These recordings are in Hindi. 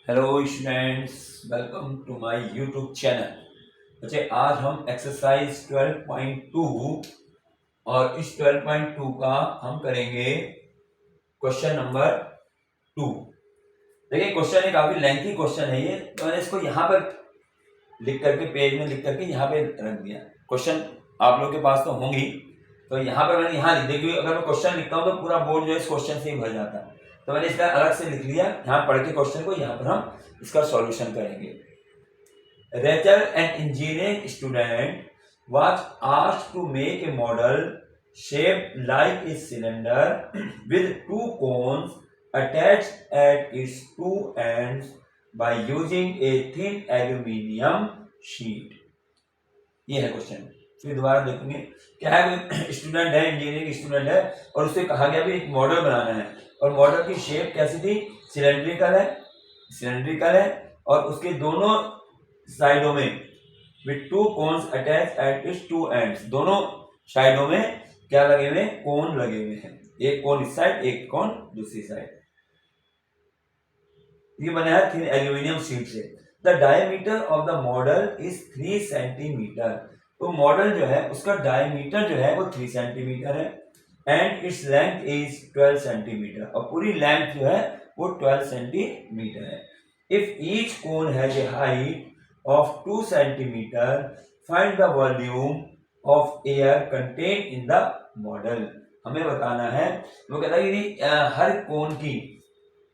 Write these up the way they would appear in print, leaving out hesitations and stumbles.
Hello students, welcome to my YouTube channel. बच्चे, आज हम एक्सरसाइज 12.2 और इस 12.2 का हम करेंगे क्वेश्चन नंबर 2। देखिए, क्वेश्चन है काफी लेंथी क्वेश्चन है ये, तो मैंने इसको यहाँ पर लिख करके पेज में लिख करके यहाँ पे रख दिया। क्वेश्चन आप लोगों के पास तो होंगी, तो यहाँ पर मैंने यहाँ लिख दिया क्योंकि अगर मैं क्वेश्चन लिखता हूँ तो पूरा बोर्ड जो है इस क्वेश्चन से ही भर जाता है। तो मैंने इसका अलग से लिख लिया, यहाँ पढ़ के क्वेश्चन को यहाँ पर हम इसका सॉल्यूशन करेंगे। Rachel, an engineering student, was asked to make a model shaped like a cylinder with two cones attached at its two ends by using a thin aluminium sheet. ये है क्वेश्चन। फिर दोबारा देखेंगे क्या है। स्टूडेंट है, इंजीनियरिंग स्टूडेंट है, और उससे कहा गया भी एक मॉडल बनाना है, और मॉडल की शेप कैसी थी? सिलेंड्रिकल है, और उसके दोनों साइडों में with to cons attach at its two ends, दोनों साइडों में क्या लगे हुए? कोन लगे हुए हैं। एक कोन इस साइड, एक कोन दूसरी साइड। ये बना है थिन एल्यूमिनियम शीट से। The diameter of the model is 3 centimetre. तो मॉडल जो है उसका डायमीटर जो है वो 3 सेंटीमीटर है, and its length is 12 centimetre, और पूरी लेंथ जो है वो 12 सेंटीमीटर है। If each cone has a height of 2 centimeter, find the volume of air contained in the model। हमें बताना है, वो कहता है कि हर कोन की,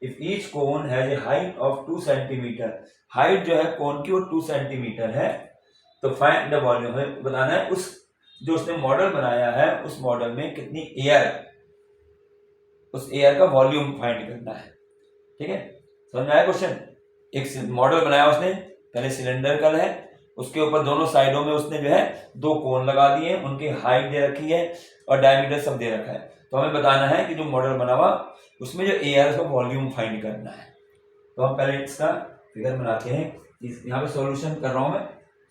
if each cone has a height of 2 centimeter, height जो है कोन की वो 2 सेंटीमीटर है, तो फाइंड द वॉल्यूम, हमें बताना है उस जो उसने मॉडल बनाया है उस मॉडल में कितनी एयर, उस एयर का वॉल्यूम फाइंड करना है। ठीक है, समझ में आया क्वेश्चन? एक मॉडल बनाया उसने, पहले सिलेंडर है, उसके ऊपर दोनों साइडों में उसने जो है दो कोन लगा दिए, उनकी हाइट दे रखी है और डायमीटर सब दे रखा है। तो हमें बताना है कि जो मॉडल बना हुआ उसमें जो एयर का वॉल्यूम फाइंड करना है। तो हम पहले इसका फिगर बनाते हैं। यहाँ पे सॉल्यूशन कर रहा हूं मैं,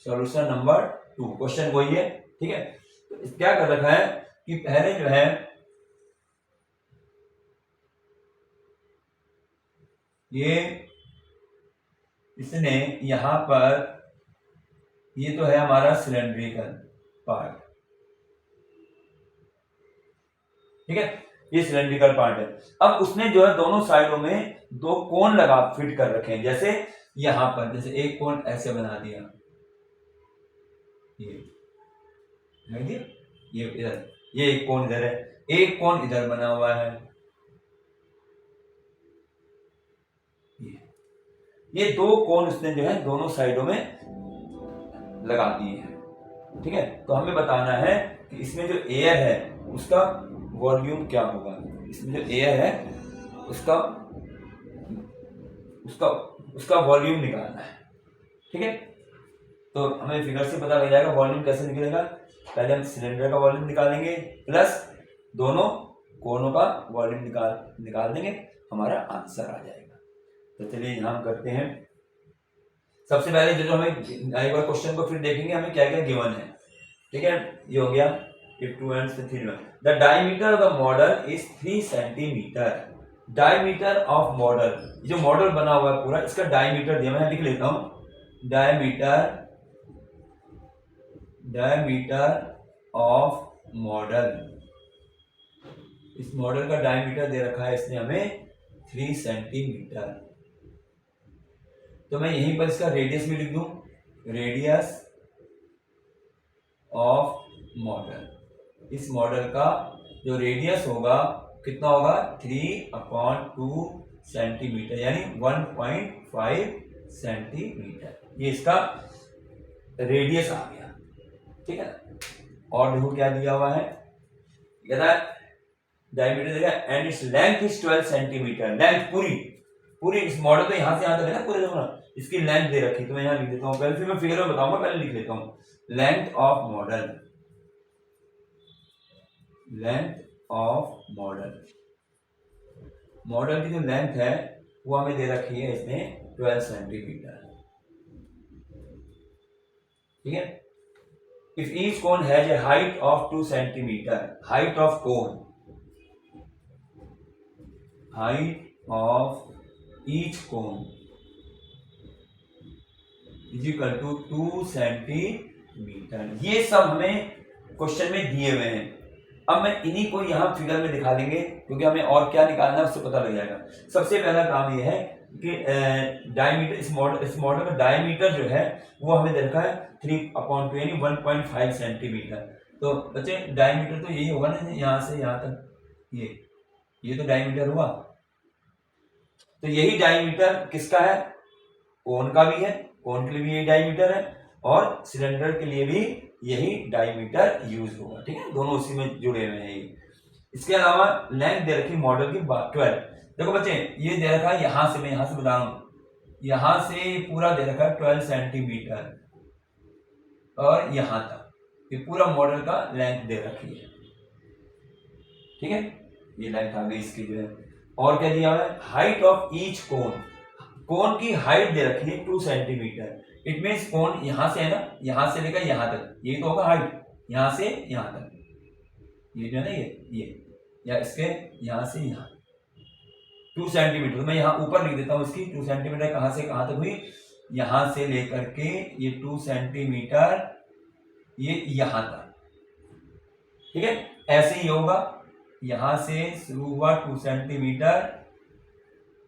सॉल्यूशन नंबर 2, क्वेश्चन वही है। ठीक है, तो क्या कर रखा है कि पहले जो है ये इसने यहां पर, ये तो है हमारा सिलेंड्रिकल पार्ट, ठीक है, ये सिलेंड्रिकल पार्ट है। अब उसने जो है दोनों साइडों में दो कोन लगा फिट कर रखे हैं, जैसे यहां पर, जैसे एक कोन ऐसे बना दिया, ये इधर, ये एक कोन इधर है, एक कोन इधर बना हुआ है, ये दो कोन उसने जो है दोनों साइडों में लगा दिए हैं। ठीक है, तो हमें बताना है कि इसमें जो एयर है उसका वॉल्यूम क्या होगा। इसमें जो एयर है उसका उसका उसका वॉल्यूम निकालना है। ठीक है, तो हमें फिगर से पता लग जाएगा वॉल्यूम कैसे निकलेगा। पहले हम सिलेंडर का वॉल्यूम निकालेंगे प्लस दोनों कोनों का वॉल्यूम निकाल देंगे, हमारा आंसर आ जाएगा। तो चलिए यहां हम करते हैं। सबसे पहले जो हमें एक बार क्वेश्चन को फिर देखेंगे हमें क्या क्या गिवन है। ठीक है, ये हो गया, if two ends 3, the diameter of the model is 3 centimetre. Diameter of model, जो मॉडल बना हुआ है पूरा, इसका डायमीटर दिया, मैं लिख लेता हूं, डायमीटर ऑफ मॉडल, इस मॉडल का डायमीटर दे रखा है इसने हमें 3 सेंटीमीटर। तो मैं यहीं पर इसका रेडियस भी लिख दूं, रेडियस ऑफ मॉडल, इस मॉडल का जो रेडियस होगा कितना होगा? 3/2 सेंटीमीटर, यानी 1.5 सेंटीमीटर, ये इसका रेडियस आ गया। ठीक है, और देखो क्या दिया हुआ है, डायमीटर देगा, and its length is 12 centimetre. Length पूरी इस मॉडल तो यहां से यहां तक है ना, पूरे देखो ना, इसकी लेंथ दे रखी, तो मैं यहां लिख देता हूं पहले, फिर मैं फिगर में बताऊंगा, पहले लिख लेता हूं। लेंथ ऑफ मॉडल, मॉडल की जो लेंथ है वो हमें दे रखी है इसने 12 सेंटीमीटर। ठीक है, if each cone has a height of 2 centimetre, height of cone, height of each cone is equal to 2 centimetre. ये सब हमें क्वेश्चन में दिए हुए हैं। अब मैं इन्हीं को यहाँ फिगर में दिखा देंगे, क्योंकि हमें और क्या निकालना है उससे पता लग जाएगा। सबसे पहला काम ये है कि डायमीटर, इस मॉडल का डायमीटर जो है वो हमें दे रखा है 3/2 यानी 1.5 सेंटीमीटर। तो बच्चे डायमीटर तो यही होगा ना, यहाँ से यहाँ तक, ये तो डायमीटर हुआ। तो यही डायमीटर किसका है, कोन का भी है, कोन के लिए भी यही डायमीटर है और सिलेंडर के लिए भी यही डायमीटर यूज होगा। ठीक है, दोनों उसी में जुड़े हुए हैं। इसके अलावा लेंथ दे रखी मॉडल की 12। देखो बच्चे ये दे रखा है, यहां से मैं यहां से बता रहा हूं, यहां से पूरा दे रखा है 12 सेंटीमीटर और यहां तक ये पूरा मॉडल का लेंथ दे रखी है। ठीक है, ये लेंथ आ गई इसकी जो है। और क्या दिया हुआ है, हाइट ऑफ ईच कोन, कोन की हाइट दे रखी है 2 सेंटीमीटर। इट मीन्स कोन यहां से है ना, यहां से लेकर यहां तक, ये तो होगा हाइट, यहां से यहां तक, ये जो है ना ये या इसके यहां से यहां 2 सेंटीमीटर। मैं यहां ऊपर लिख देता हूं इसकी 2 सेंटीमीटर कहां से कहां तक हुई, यहां से लेकर के ये 2 सेंटीमीटर ये यहां तक। ठीक है, ऐसे ही होगा, यहां से शुरू हुआ 2 सेंटीमीटर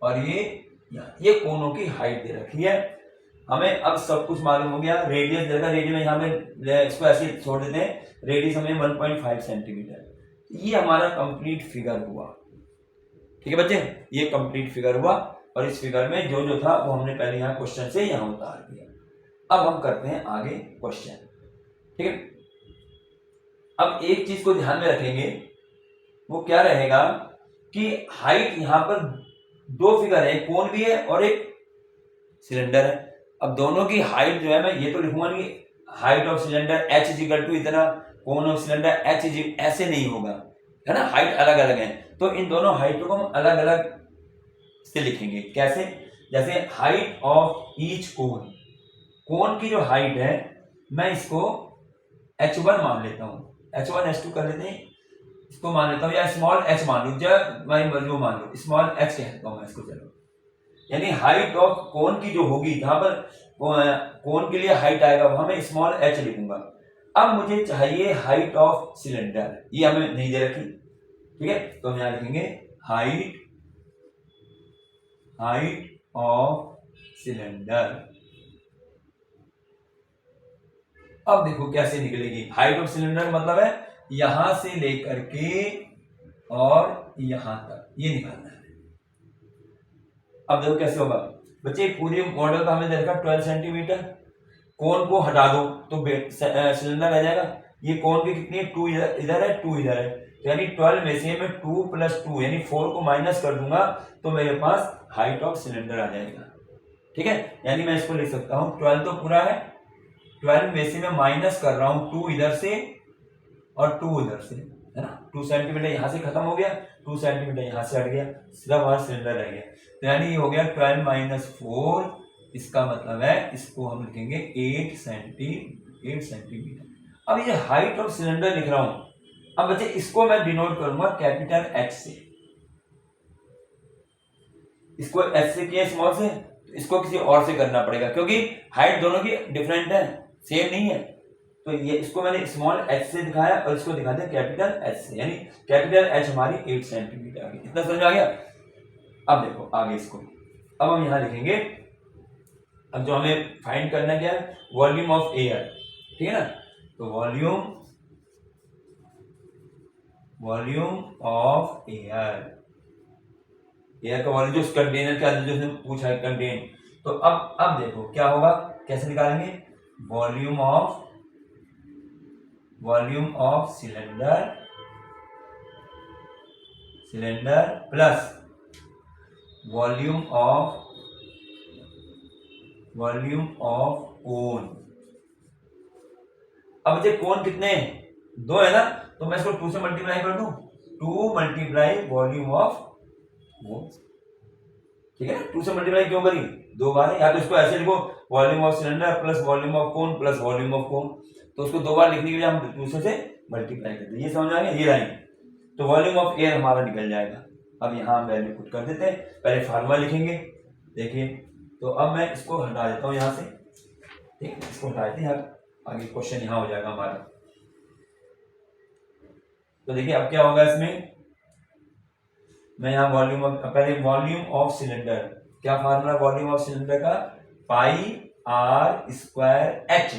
और ये कोनों की हाइट दे रखी है। हमें अब सब कुछ मालूम हो गया। रेडियस दे रखा, रेडियस में यहाँ पे इसको ऐसे छोड़ देते हैं, रेडियस हमें 1.5 सेंटीमीटर। ये हमारा कंप्लीट फिगर हुआ। ठीक है बच्चे, ये कंप्लीट फिगर हुआ और इस फिगर में जो जो था वो हमने पहले यहाँ क्वेश्चन से यहाँ उतार दिया। अब हम करते हैं आगे क्वेश्चन। ठीक है, अब एक चीज को ध्यान में रखेंगे, वो क्या रहेगा कि हाइट यहाँ पर दो फिगर है, कोन भी है और एक सिलेंडर है। अब दोनों की हाइट जो है, मैं ये तो लिखूंगा नहीं height of cylinder h is equal to इतना, cone of cylinder h is, ऐसे नहीं होगा, है ना, हाइट अलग अलग है। तो इन दोनों हाइटों को हम अलग अलग से लिखेंगे। कैसे, जैसे हाइट ऑफ ईच कोन, कोन की जो हाइट है मैं इसको h1 मान लेता हूँ, h1 h2 कर लेते हैं, इसको मान लेता हूँ, या स्मॉल h मान लू, जब मैं जो मान लो स्मॉल h कहता हूँ मैं इसको। चलो, यानी हाइट ऑफ कोन की जो होगी, जहां पर कोन के लिए हाइट आएगा वहां मैं स्मॉल h लिखूंगा। अब मुझे चाहिए हाइट ऑफ सिलेंडर, ये हमें नहीं दे रखी। ठीक है, तो हम यहां लिखेंगे हाइट ऑफ सिलेंडर। अब देखो कैसे निकलेगी हाइट ऑफ सिलेंडर, मतलब है यहां से लेकर के और यहां तक, ये निकालना है। अब देखो कैसे होगा बच्चे, पूरे मॉडल का हमें दे रखा 12 सेंटीमीटर, कोन को हटा दो तो सिलेंडर रह जाएगा। ये कोन की कितनी है, 2 इधर है 2 इधर है, तो यानी 12 में से मैं 2 + 2 यानी 4 को माइनस कर दूंगा तो मेरे पास हाइट ऑफ सिलेंडर आ जाएगा। ठीक है, यानी मैं इसको लिख सकता हूं 12 तो पूरा है, 12 में से मैं माइनस कर रहा हूं 2 इधर से और 2 उधर से, है ना। 2 सेंटीमीटर यहां से खत्म हो गया, 2 सेंटीमीटर यहां से हट गया, सिर्फ हमारा सिलेंडर रह गया। तो यानी ये हो गया 12 - 4, इसका मतलब है इसको हम लिखेंगे 8 सेंटीमीटर। अब ये हाइट ऑफ सिलेंडर लिख रहा हूं। अब बच्चे इसको मैं डिनोट करूंगा कैपिटल H से, इसको H से किया स्मॉल से, तो इसको किसी और से करना पड़ेगा क्योंकि हाइट दोनों की डिफरेंट है, सेम नहीं है। तो ये इसको मैंने स्मॉल h से दिखाया और इसको दिखा दिया कैपिटल H से, यानी कैपिटल H हमारी 8 सेंटीमीटर आ गई। इतना समझ आ गया। अब देखो आगे इसको, अब हम यहां लिखेंगे, अब जो हमें फाइंड करना क्या है, वॉल्यूम ऑफ एयर। ठीक है ना, तो वॉल्यूम ऑफ एयर, एयर का वॉल्यूम जो उस कंटेनर के अंदर जो उसने पूछा है कंटेन। तो अब देखो क्या होगा, कैसे निकालेंगे, volume of cylinder plus volume of cone. अब बच्चे कोन कितने हैं, 2 है ना, तो मैं इसको 2 से मल्टीप्लाई कर दूं, 2 × वॉल्यूम ऑफ कोन। ठीक है ना, 2 से मल्टीप्लाई क्यों करी, 2 बार है, या तो इसको ऐसे लिखो volume of cylinder plus volume of cone plus volume of cone, तो उसको 2 बार लिखने के लिए हम दूसरे से मल्टीप्लाई करते हैं। ये समझ आ गया, ये लाइन, तो वॉल्यूम ऑफ एयर हमारा निकल जाएगा। अब यहां वैल्यू पुट कर देते हैं, पहले फार्मूला लिखेंगे। देखिए, तो अब मैं इसको हटा देता हूं यहां से, ठीक है, इसको हटा देते हैं यार, आगे क्वेश्चन यहाँ हो जाएगा हमारा। तो देखिए अब क्या होगा इसमें, मैं यहाँ वॉल्यूम पहले वॉल्यूम ऑफ सिलेंडर, क्या फार्मूला वॉल्यूम ऑफ सिलेंडर का, पाई आर स्क्वायर एच।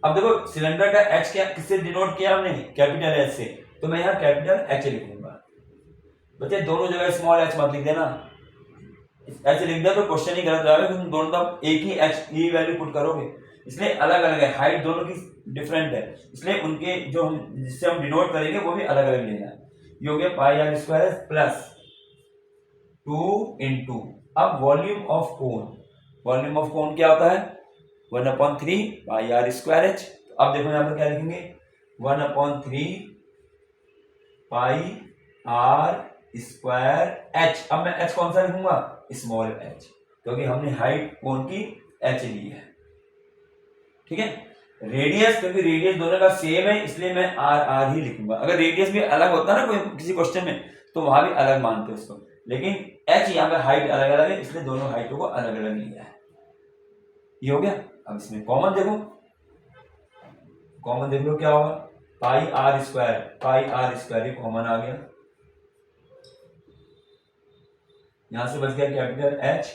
अब देखो सिलेंडर का एच क्या किससे डिनोट किया हमने, कैपिटल एच से, तो मैं यहाँ कैपिटल एच लिखूंगा। बच्चे दोनों जगह स्मॉल एच मत लिख देना, एच लिख दिया तो क्वेश्चन ही गलत जाएगा, तुम दोनों तरफ एक ही एच की वैल्यू पुट करोगे, इसलिए अलग अलग है, हाइट दोनों की डिफरेंट है, इसलिए उनके जो हम जिससे हम डिनोट करेंगे वो भी अलग अलग लेना है। ये हो गया पाई आर स्क्वायर प्लस 2 इंटू, अब volume of cone, volume of cone क्या होता है 1/3 पाई आर स्क्वायर एच। अब देखो यहाँ पर क्या लिखेंगे 1/3 पाई आर स्क्वायर एच। अब मैं एच कौन सा लिखूंगा, स्मॉल एच, क्योंकि हमने हाइट कोन की एच ली है। ठीक है, रेडियस, क्योंकि रेडियस दोनों का सेम है इसलिए मैं आर आर ही लिखूंगा। अगर रेडियस भी अलग होता ना कोई किसी क्वेश्चन में तो वहां भी अलग मानते हैं उसको, लेकिन एच यहाँ पे हाइट अलग अलग है इसलिए दोनों हाइटों को अलग अलग लिया है। ये हो गया। अब इसमें कॉमन देखो, कॉमन देख लो क्या होगा, पाई आर स्क्वायर ये कॉमन आ गया, यहां से बच गया कैपिटल एच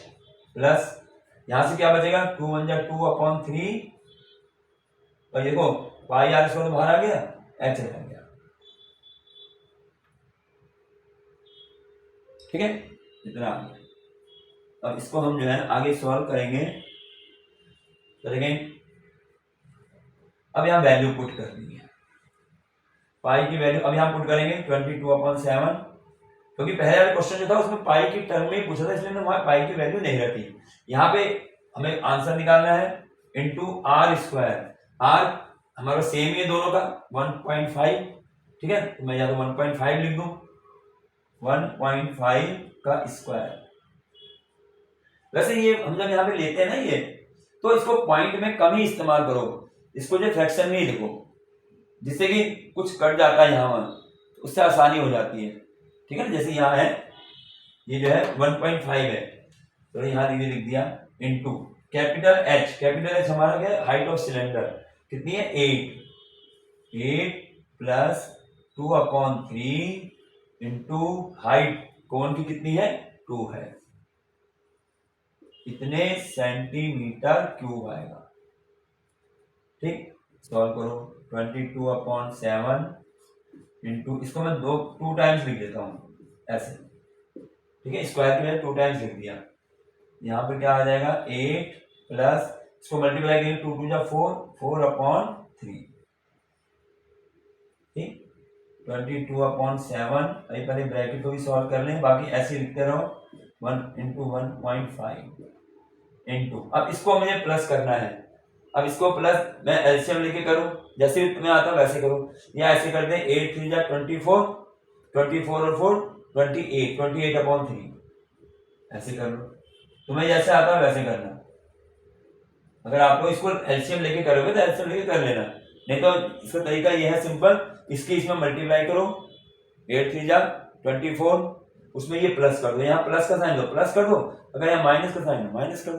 प्लस यहां से क्या बचेगा 2 1 जा 2/3, और देखो पाई आर स्क्वायर बाहर आ गया, एच रह गया। ठीक है, इतना आ गया। अब इसको हम जो है आगे सॉल्व करेंगे, अब यहां वैल्यू पुट करनी है, पाई की वैल्यू अब यहां पुट करेंगे 22/7, क्योंकि पहले वाला क्वेश्चन जो था उसमें पाई की टर्म में ही पूछा था इसलिए मैंने वहां पाई की वैल्यू नहीं रखी। यहाँ पे हमें आंसर निकालना है इंटू आर स्क्वायर, आर हमारा सेम ही है दोनों का 1.5, ठीक है, तो मैं या तो 1.5 लिख दूं, 1.5 का स्क्वायर। वैसे ये हम जब यहाँ पे लेते हैं ना ये, तो इसको पॉइंट में कम ही इस्तेमाल करो, इसको जो फ्रैक्शन में ही लिखो, जिससे कि कुछ कट जाता है यहाँ तो उससे आसानी हो जाती है। ठीक है ना, जैसे यहाँ है ये जो है 1.5 है तो यहाँ ये लिख दिया इनटू कैपिटल एच हमारा क्या है, हाइट ऑफ सिलेंडर कितनी है 8 प्लस 2/3 इंटू हाइट कोन की कितनी है 2 है, इतने सेंटीमीटर क्यूब आएगा। ठीक, सॉल्व करो 22/7 इंटू, इसको मैं 2 टाइम्स लिख देता हूं ऐसे, ठीक है, स्क्वायर के लिए 2 टाइम्स लिख दिया। यहाँ पर क्या आ जाएगा 8 प्लस इसको मल्टीप्लाई करेंगे 2 2 जा 4/3, ठीक, 22/7, अभी पहले ब्रैकेट को भी सॉल्व कर लें, बाकी ऐसे लिखते रहो 1 इंटू 1.5 इंटू, अब इसको मुझे प्लस करना है, अब इसको प्लस मैं एलसीएम लेके करूं, जैसे तुम्हें आता है वैसे करूं, या ऐसे कर दें 8 3 जा 24, 24 और 4 28, 28/3 ऐसे कर लो, तुम्हें जैसे आता है वैसे करना। अगर आप लोग इसको एलसीएम लेके करोगे तो एलसीएम लेके कर लेना, नहीं तो इसका तरीका ये है सिंपल, इसके इसमें मल्टीप्लाई करो 8 3 जा 24, उसमें ये प्लस कर दो, यहाँ प्लस का साइन दो प्लस कर दो, अगर यहाँ माइनस का साइन दो माइनस कर दो,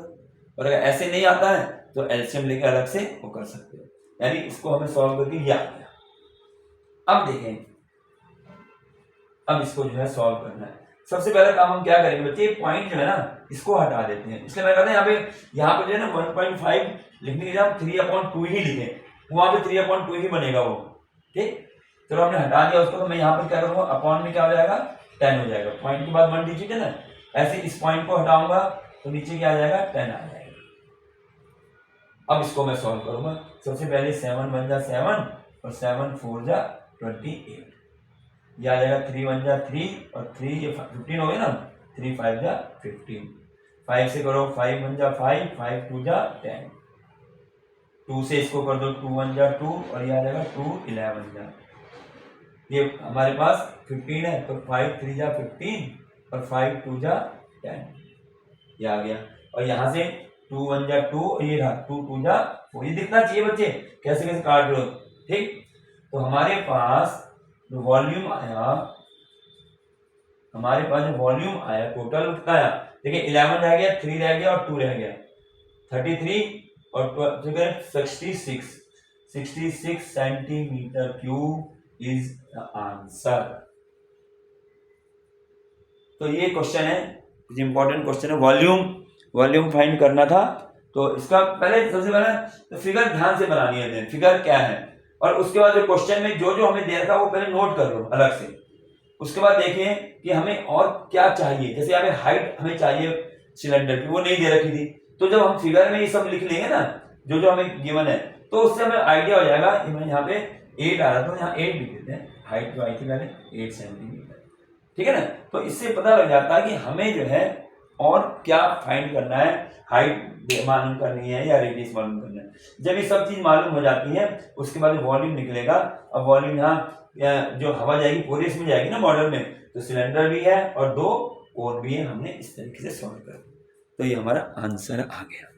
और अगर ऐसे नहीं आता है तो एलसीएम लेके अलग से वो कर सकते हो, यानी इसको हमें सॉल्व करके ये आ गया। अब देखें, अब इसको जो है सॉल्व करना है। सबसे पहला काम हम क्या करेंगे बच्चे, पॉइंट जो है ना इसको हटा देते हैं, इसलिए मैं कहता हूं यहाँ पे जो है ना 1.5 लिखने के लिए हम 3/2 ही लिखें, वहां पे 3/2 ही बनेगा वो। ठीक, चलो हमने हटा दिया उसको, तो मैं यहाँ पर क्या करूंगा अपॉन में क्या हो जाएगा 10 हो जाएगा, पॉइंट के बाद 1 डिजिट है ना, ऐसे इस पॉइंट को हटाऊंगा तो नीचे क्या आ जाएगा 10 आ जाएगा। अब इसको मैं सॉल्व करूंगा, सबसे पहले 7 1 जा 7 और 7 4 जा 28, ये आ जाएगा 3 1 जा 3 और 3 ये 15 हो गया ना, 3 5 जा 15, 5 से करो 5 1 जा 5 5 2 जा 10, 2 से इसको कर दो 2 1 जा 2 और ये आ जाएगा 2 11 जा, ये हमारे पास 15 है तो 5 3 जा 15 और 5 2 जा 10, ये आ गया। और यहाँ से 2 1 जा 2 और ये रहा 2 2 जा 4, ये दिखना चाहिए बच्चे कैसे कैसे काट रहे हो। ठीक, तो हमारे पास जो वॉल्यूम आया, हमारे पास जो वॉल्यूम आया टोटल कितना आया, देखिए 11 रह गया, 3 रह गया और 2 रह गया, 33 और 66 centimetre cube is the answer. तो ये क्वेश्चन है, इंपॉर्टेंट क्वेश्चन है, वॉल्यूम फाइंड करना था। तो इसका पहले सबसे पहले तो फिगर ध्यान से बनानी है, फिगर क्या है, और उसके बाद जो क्वेश्चन में जो जो हमें दे रखा है वो पहले नोट कर लो अलग से। उसके बाद देखिए कि हमें और क्या चाहिए, जैसे हमें हाइट हमें चाहिए सिलेंडर की, वो नहीं दे रखी थी। तो जब हम फिगर में ये सब लिख लेंगे ना जो जो हमें गिवन है, तो उससे हमें आइडिया हो जाएगा। यहाँ पे 8 आ रहा था, यहाँ 8 लिख देते हैं, हाइट जो आई थी पहले 8 सेंटीमीटर, ठीक है ना। तो इससे पता लग जाता है कि हमें जो है और क्या फाइंड करना है, हाइट मालूम करनी है या रेडियस मालूम करना है। जब ये सब चीज मालूम हो जाती है उसके बाद वॉल्यूम निकलेगा। अब वॉल्यूम यहाँ जो हवा जाएगी पूरी इसमें जाएगी ना मॉडल में, तो सिलेंडर भी है और 2 कोन भी है। हमने इस तरीके से सॉल्व कर, तो ये हमारा आंसर आ गया।